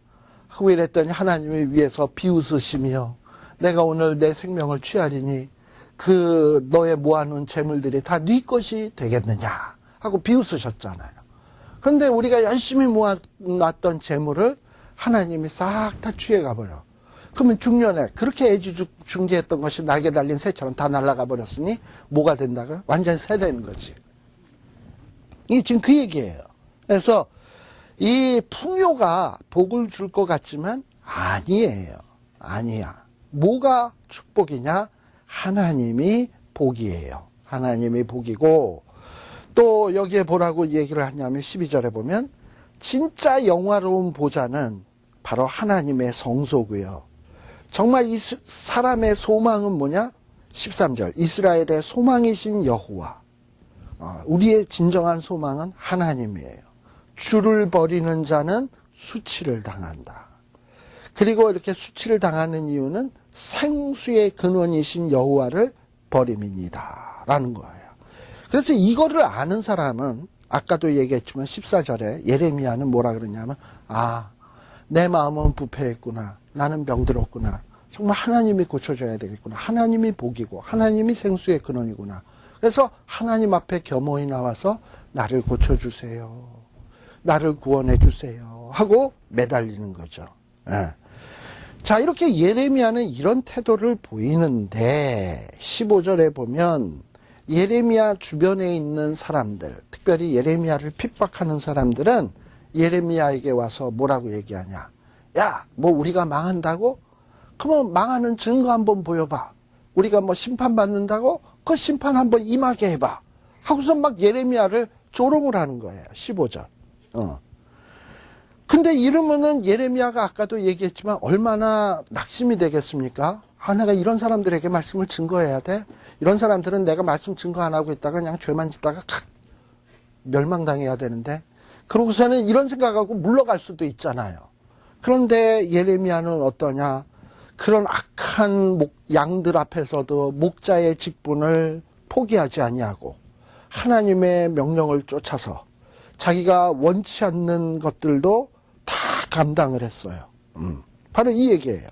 하고 이랬더니 하나님이 위에서 비웃으시며 내가 오늘 내 생명을 취하리니 그 너의 모아놓은 재물들이 다 네 것이 되겠느냐 하고 비웃으셨잖아요. 그런데 우리가 열심히 모아놨던 재물을 하나님이 싹 다 취해가 버려. 그러면 중년에 그렇게 애지중지했던 것이 날개 달린 새처럼 다 날아가 버렸으니 뭐가 된다고요? 완전 새 되는 거지. 이게 지금 그 얘기예요. 그래서 이 풍요가 복을 줄 것 같지만 아니에요. 아니야. 뭐가 축복이냐? 하나님이 복이에요. 하나님이 복이고, 또 여기에 뭐라고 얘기를 하냐면 12절에 보면 진짜 영화로운 보좌는 바로 하나님의 성소고요. 정말 이 사람의 소망은 뭐냐? 13절 이스라엘의 소망이신 여호와. 우리의 진정한 소망은 하나님이에요. 주를 버리는 자는 수치를 당한다. 그리고 이렇게 수치를 당하는 이유는 생수의 근원이신 여호와를 버림입니다 라는 거예요. 그래서 이거를 아는 사람은 아까도 얘기했지만 14절에 예레미야는 뭐라 그러냐면 내 마음은 부패했구나. 나는 병들었구나. 정말 하나님이 고쳐줘야 되겠구나. 하나님이 복이고 하나님이 생수의 근원이구나. 그래서 하나님 앞에 겸허히 나와서 나를 고쳐주세요. 나를 구원해주세요. 하고 매달리는 거죠. 예. 자, 이렇게 예레미야는 이런 태도를 보이는데 15절에 보면 예레미야 주변에 있는 사람들, 특별히 예레미야를 핍박하는 사람들은 예레미야에게 와서 뭐라고 얘기하냐. 야, 뭐 우리가 망한다고? 그러면 망하는 증거 한번 보여봐. 우리가 뭐 심판받는다고? 그 심판 한번 임하게 해봐. 하고서 막 예레미야를 조롱을 하는 거예요. 15절. 근데 이러면은 예레미야가 아까도 얘기했지만 얼마나 낙심이 되겠습니까? 아, 내가 이런 사람들에게 말씀을 증거해야 돼? 이런 사람들은 내가 말씀 증거 안 하고 있다가 그냥 죄만 짓다가 멸망당해야 되는데. 그러고서는 이런 생각하고 물러갈 수도 있잖아요. 그런데 예레미야는 어떠냐? 그런 악한 양들 앞에서도 목자의 직분을 포기하지 아니하고 하나님의 명령을 쫓아서 자기가 원치 않는 것들도 다 감당을 했어요. 바로 이 얘기예요.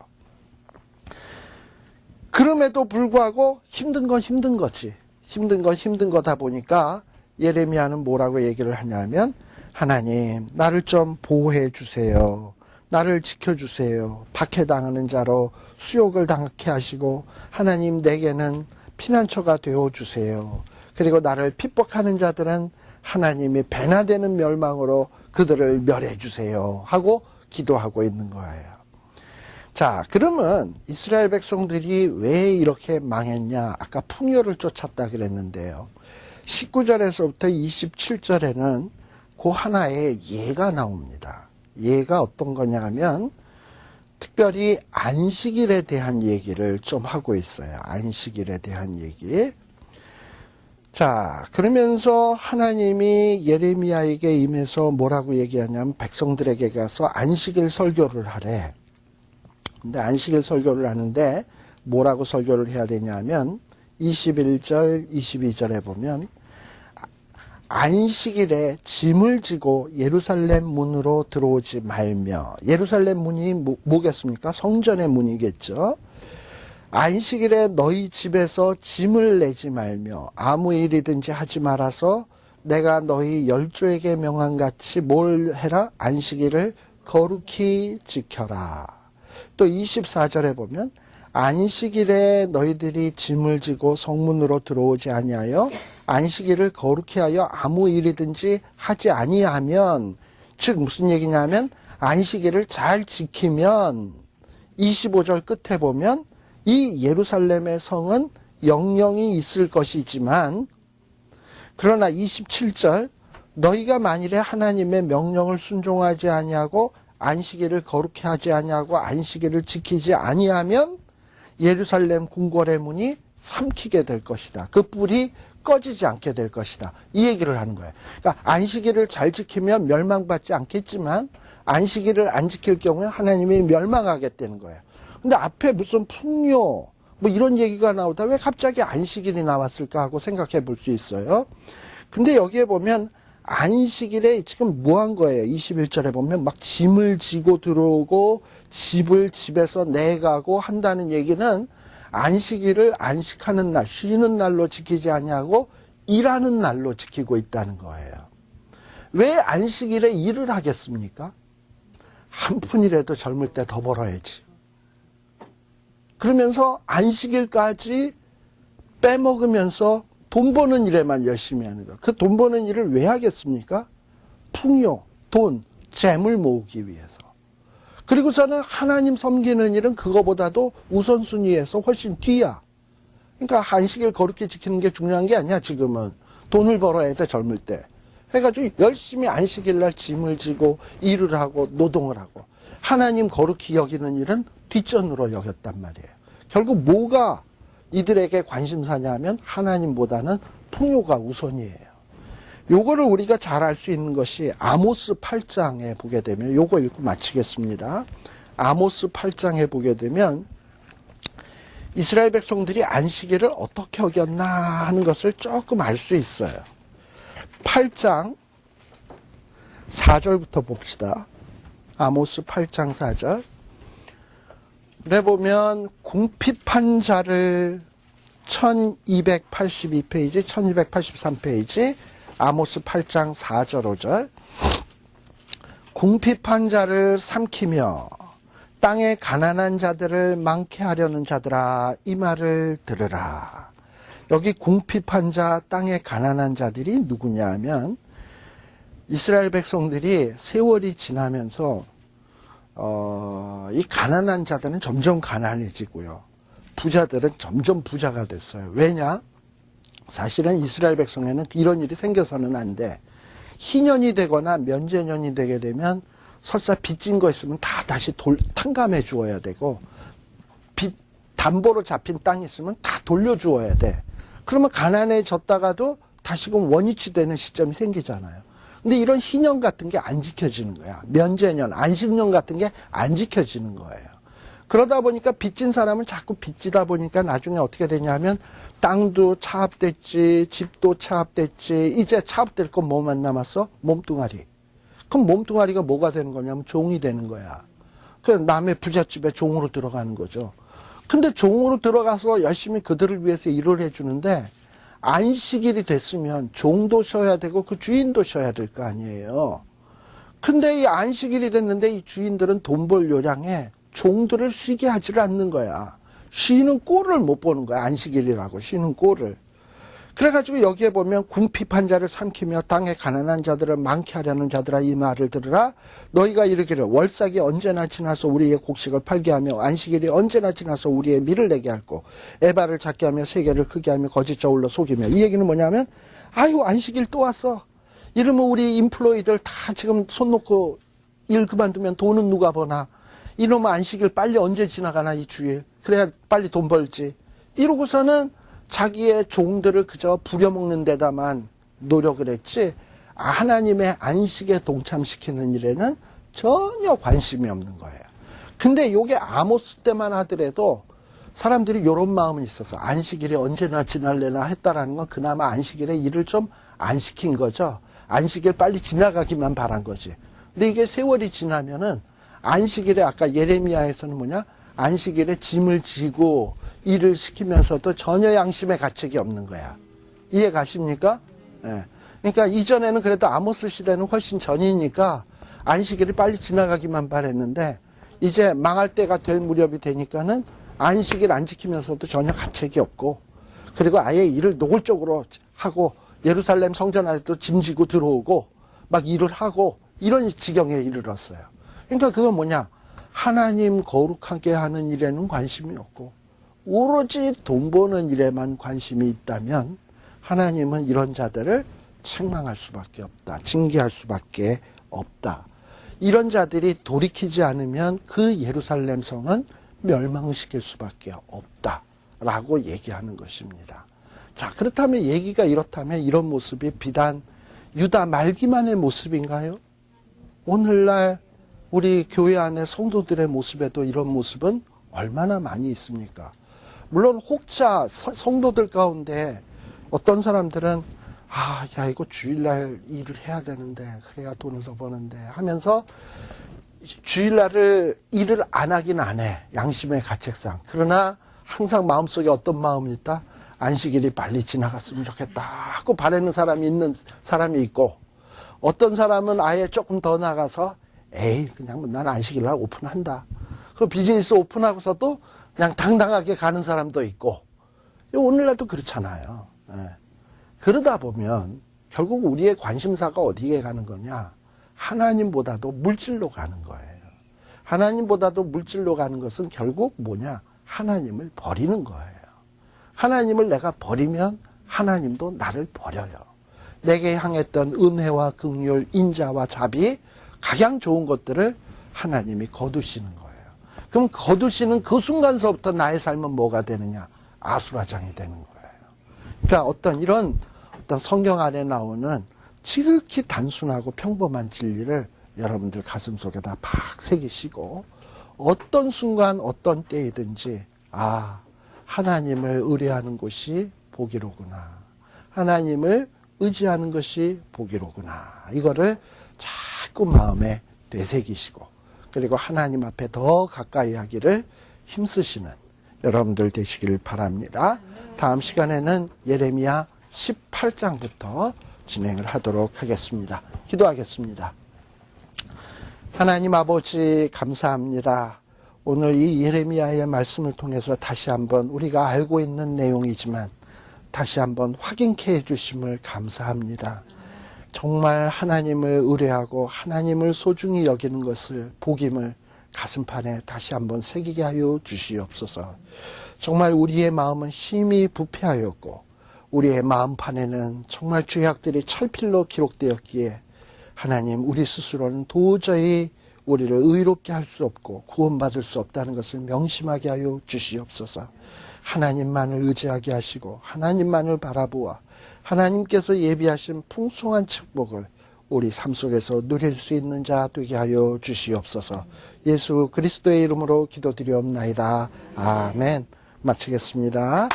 그럼에도 불구하고 힘든 건 힘든 거지. 힘든 건 힘든 거다 보니까 예레미야는 뭐라고 얘기를 하냐면 하나님 나를 좀 보호해 주세요. 나를 지켜주세요. 박해당하는 자로 수욕을 당하게 하시고 하나님 내게는 피난처가 되어주세요. 그리고 나를 핍박하는 자들은 하나님이 배나되는 멸망으로 그들을 멸해 주세요 하고 기도하고 있는 거예요. 자, 그러면 이스라엘 백성들이 왜 이렇게 망했냐? 아까 풍요를 쫓았다 그랬는데요. 19절에서부터 27절에는 그 하나의 예가 나옵니다. 예가 어떤 거냐 하면 특별히 안식일에 대한 얘기를 좀 하고 있어요. 안식일에 대한 얘기. 자, 그러면서 하나님이 예레미야에게 임해서 뭐라고 얘기하냐면 백성들에게 가서 안식일 설교를 하래. 근데 안식일 설교를 하는데 뭐라고 설교를 해야 되냐면 21절, 22절에 보면 안식일에 짐을 지고 예루살렘 문으로 들어오지 말며, 예루살렘 문이 뭐겠습니까? 성전의 문이겠죠. 안식일에 너희 집에서 짐을 내지 말며 아무 일이든지 하지 말아서 내가 너희 열조에게 명한 같이 뭘 해라? 안식일을 거룩히 지켜라. 또 24절에 보면 안식일에 너희들이 짐을 지고 성문으로 들어오지 아니하여 안식일을 거룩히 하여 아무 일이든지 하지 아니하면, 즉 무슨 얘기냐면 안식일을 잘 지키면 25절 끝에 보면 이 예루살렘의 성은 영영이 있을 것이지만, 그러나 27절 너희가 만일에 하나님의 명령을 순종하지 아니하고 안식일을 거룩히 하지 아니하고 안식일을 지키지 아니하면 예루살렘 궁궐의 문이 삼키게 될 것이다. 그 뿔이 꺼지지 않게 될 것이다. 이 얘기를 하는 거예요. 그러니까 안식일을 잘 지키면 멸망받지 않겠지만 안식일을 안 지킬 경우에 하나님이 멸망하겠다는 거예요. 근데 앞에 무슨 풍요 뭐 이런 얘기가 나오다 왜 갑자기 안식일이 나왔을까 하고 생각해 볼 수 있어요. 근데 여기에 보면 안식일에 지금 뭐 한 거예요? 21절에 보면 막 짐을 지고 들어오고 집을 집에서 내가고 한다는 얘기는 안식일을 안식하는 날, 쉬는 날로 지키지 아니하고 일하는 날로 지키고 있다는 거예요. 왜 안식일에 일을 하겠습니까? 한 푼이라도 젊을 때 더 벌어야지. 그러면서 안식일까지 빼먹으면서 돈 버는 일에만 열심히 하는 거예요. 그 돈 버는 일을 왜 하겠습니까? 풍요, 돈, 재물 모으기 위해서. 그리고서는 하나님 섬기는 일은 그거보다도 우선순위에서 훨씬 뒤야. 그러니까 안식일 거룩히 지키는 게 중요한 게 아니야, 지금은. 돈을 벌어야 돼, 젊을 때. 해가지고 열심히 안식일 날 짐을 지고 일을 하고 노동을 하고. 하나님 거룩히 여기는 일은 뒷전으로 여겼단 말이에요. 결국 뭐가 이들에게 관심사냐 하면 하나님보다는 풍요가 우선이에요. 요거를 우리가 잘 알 수 있는 것이 아모스 8장에 보게 되면, 요거 읽고 마치겠습니다. 아모스 8장에 보게 되면 이스라엘 백성들이 안식일을 어떻게 어겼나 하는 것을 조금 알 수 있어요. 8장 4절부터 봅시다. 아모스 8장 4절. 내 보면 궁핍한 자를 1282페이지, 1283페이지, 아모스 8장 4절 5절. 궁핍한 자를 삼키며 땅에 가난한 자들을 많게 하려는 자들아, 이 말을 들으라. 여기 궁핍한 자, 땅에 가난한 자들이 누구냐 하면 이스라엘 백성들이 세월이 지나면서 이 가난한 자들은 점점 가난해지고요. 부자들은 점점 부자가 됐어요. 왜냐? 사실은 이스라엘 백성에는 이런 일이 생겨서는 안 돼. 희년이 되거나 면제년이 되게 되면 설사 빚진 거 있으면 다 다시 탕감해 주어야 되고, 빚 담보로 잡힌 땅이 있으면 다 돌려주어야 돼. 그러면 가난해졌다가도 다시금 원위치 되는 시점이 생기잖아요. 근데 이런 희년 같은 게 안 지켜지는 거야. 면제년, 안식년 같은 게 안 지켜지는 거예요. 그러다 보니까 빚진 사람은 자꾸 빚지다 보니까 나중에 어떻게 되냐면 땅도 차압됐지, 집도 차압됐지, 이제 차압될 건 뭐만 남았어? 몸뚱아리. 그럼 몸뚱아리가 뭐가 되는 거냐면 종이 되는 거야. 그 남의 부잣집에 종으로 들어가는 거죠. 근데 종으로 들어가서 열심히 그들을 위해서 일을 해주는데 안식일이 됐으면 종도 쉬어야 되고 그 주인도 쉬어야 될 거 아니에요. 근데 이 안식일이 됐는데 이 주인들은 돈 벌 요량에 종들을 쉬게 하지를 않는 거야. 쉬는 꼴을 못 보는 거야. 안식일이라고 쉬는 꼴을. 그래가지고 여기에 보면 궁핍한 자를 삼키며 땅에 가난한 자들을 많게 하려는 자들아, 이 말을 들으라. 너희가 이르기를 월삭이 언제나 지나서 우리의 곡식을 팔게 하며 안식일이 언제나 지나서 우리의 밀을 내게 할고 에바를 작게 하며 세계를 크게 하며 거짓 저울로 속이며. 이 얘기는 뭐냐면 아유 안식일 또 왔어. 이러면 우리 인플로이들 다 지금 손 놓고 일 그만두면 돈은 누가 버나. 이놈의 안식일 빨리 언제 지나가나 이 주일. 그래야 빨리 돈 벌지. 이러고서는 자기의 종들을 그저 부려먹는 데다만 노력을 했지 하나님의 안식에 동참시키는 일에는 전혀 관심이 없는 거예요. 근데 이게 아모스 때만 하더라도 사람들이 이런 마음은 있었어. 안식일이 언제나 지날래나 했다라는 건 그나마 안식일에 일을 좀 안 시킨 거죠. 안식일 빨리 지나가기만 바란 거지. 근데 이게 세월이 지나면은 안식일에 아까 예레미야에서는 뭐냐? 안식일에 짐을 지고 일을 시키면서도 전혀 양심의 가책이 없는 거야. 이해 가십니까? 예. 그러니까 이전에는 그래도 아모스 시대는 훨씬 전이니까 안식일이 빨리 지나가기만 바랬는데 이제 망할 때가 될 무렵이 되니까는 안식일 안 지키면서도 전혀 가책이 없고 그리고 아예 일을 노골적으로 하고 예루살렘 성전 안에도 짐지고 들어오고 막 일을 하고 이런 지경에 이르렀어요. 그러니까 그건 뭐냐? 하나님 거룩하게 하는 일에는 관심이 없고 오로지 돈 버는 일에만 관심이 있다면 하나님은 이런 자들을 책망할 수밖에 없다. 징계할 수밖에 없다. 이런 자들이 돌이키지 않으면 그 예루살렘 성은 멸망시킬 수밖에 없다. 라고 얘기하는 것입니다. 자, 그렇다면 얘기가 이렇다면 이런 모습이 비단 유다 말기만의 모습인가요? 오늘날 우리 교회 안에 성도들의 모습에도 이런 모습은 얼마나 많이 있습니까? 물론 혹자 성도들 가운데 어떤 사람들은 야 이거 주일날 일을 해야 되는데 그래야 돈을 더 버는데 하면서 주일날을 일을 안 하긴 안 해. 양심의 가책상. 그러나 항상 마음속에 어떤 마음이 있다? 안식일이 빨리 지나갔으면 좋겠다 하고 바라는 사람이 있는 사람이 있고 어떤 사람은 아예 조금 더 나가서 에이 그냥 난 안식일날 오픈한다. 그 비즈니스 오픈하고서도 그냥 당당하게 가는 사람도 있고 오늘날도 그렇잖아요. 예. 그러다 보면 결국 우리의 관심사가 어디에 가는 거냐? 하나님보다도 물질로 가는 거예요. 하나님보다도 물질로 가는 것은 결국 뭐냐? 하나님을 버리는 거예요. 하나님을 내가 버리면 하나님도 나를 버려요. 내게 향했던 은혜와 긍휼, 인자와 자비 가장 좋은 것들을 하나님이 거두시는 거예요. 그럼 거두시는 그 순간서부터 나의 삶은 뭐가 되느냐? 아수라장이 되는 거예요. 그러니까 어떤 성경 안에 나오는 지극히 단순하고 평범한 진리를 여러분들 가슴 속에다 팍 새기시고 어떤 순간 어떤 때이든지 하나님을 의뢰하는 것이 복이로구나. 하나님을 의지하는 것이 복이로구나. 이거를 자꾸 마음에 되새기시고 그리고 하나님 앞에 더 가까이 하기를 힘쓰시는 여러분들 되시길 바랍니다. 다음 시간에는 예레미야 18장부터 진행을 하도록 하겠습니다. 기도하겠습니다. 하나님 아버지 감사합니다. 오늘 이 예레미야의 말씀을 통해서 다시 한번 우리가 알고 있는 내용이지만 다시 한번 확인케 해주심을 감사합니다. 정말 하나님을 의뢰하고 하나님을 소중히 여기는 것을 복임을 가슴판에 다시 한번 새기게 하여 주시옵소서. 정말 우리의 마음은 심히 부패하였고 우리의 마음판에는 정말 죄악들이 철필로 기록되었기에 하나님 우리 스스로는 도저히 우리를 의롭게 할 수 없고 구원받을 수 없다는 것을 명심하게 하여 주시옵소서. 하나님만을 의지하게 하시고 하나님만을 바라보아 하나님께서 예비하신 풍성한 축복을 우리 삶 속에서 누릴 수 있는 자 되게 하여 주시옵소서. 예수 그리스도의 이름으로 기도드리옵나이다. 아멘. 마치겠습니다.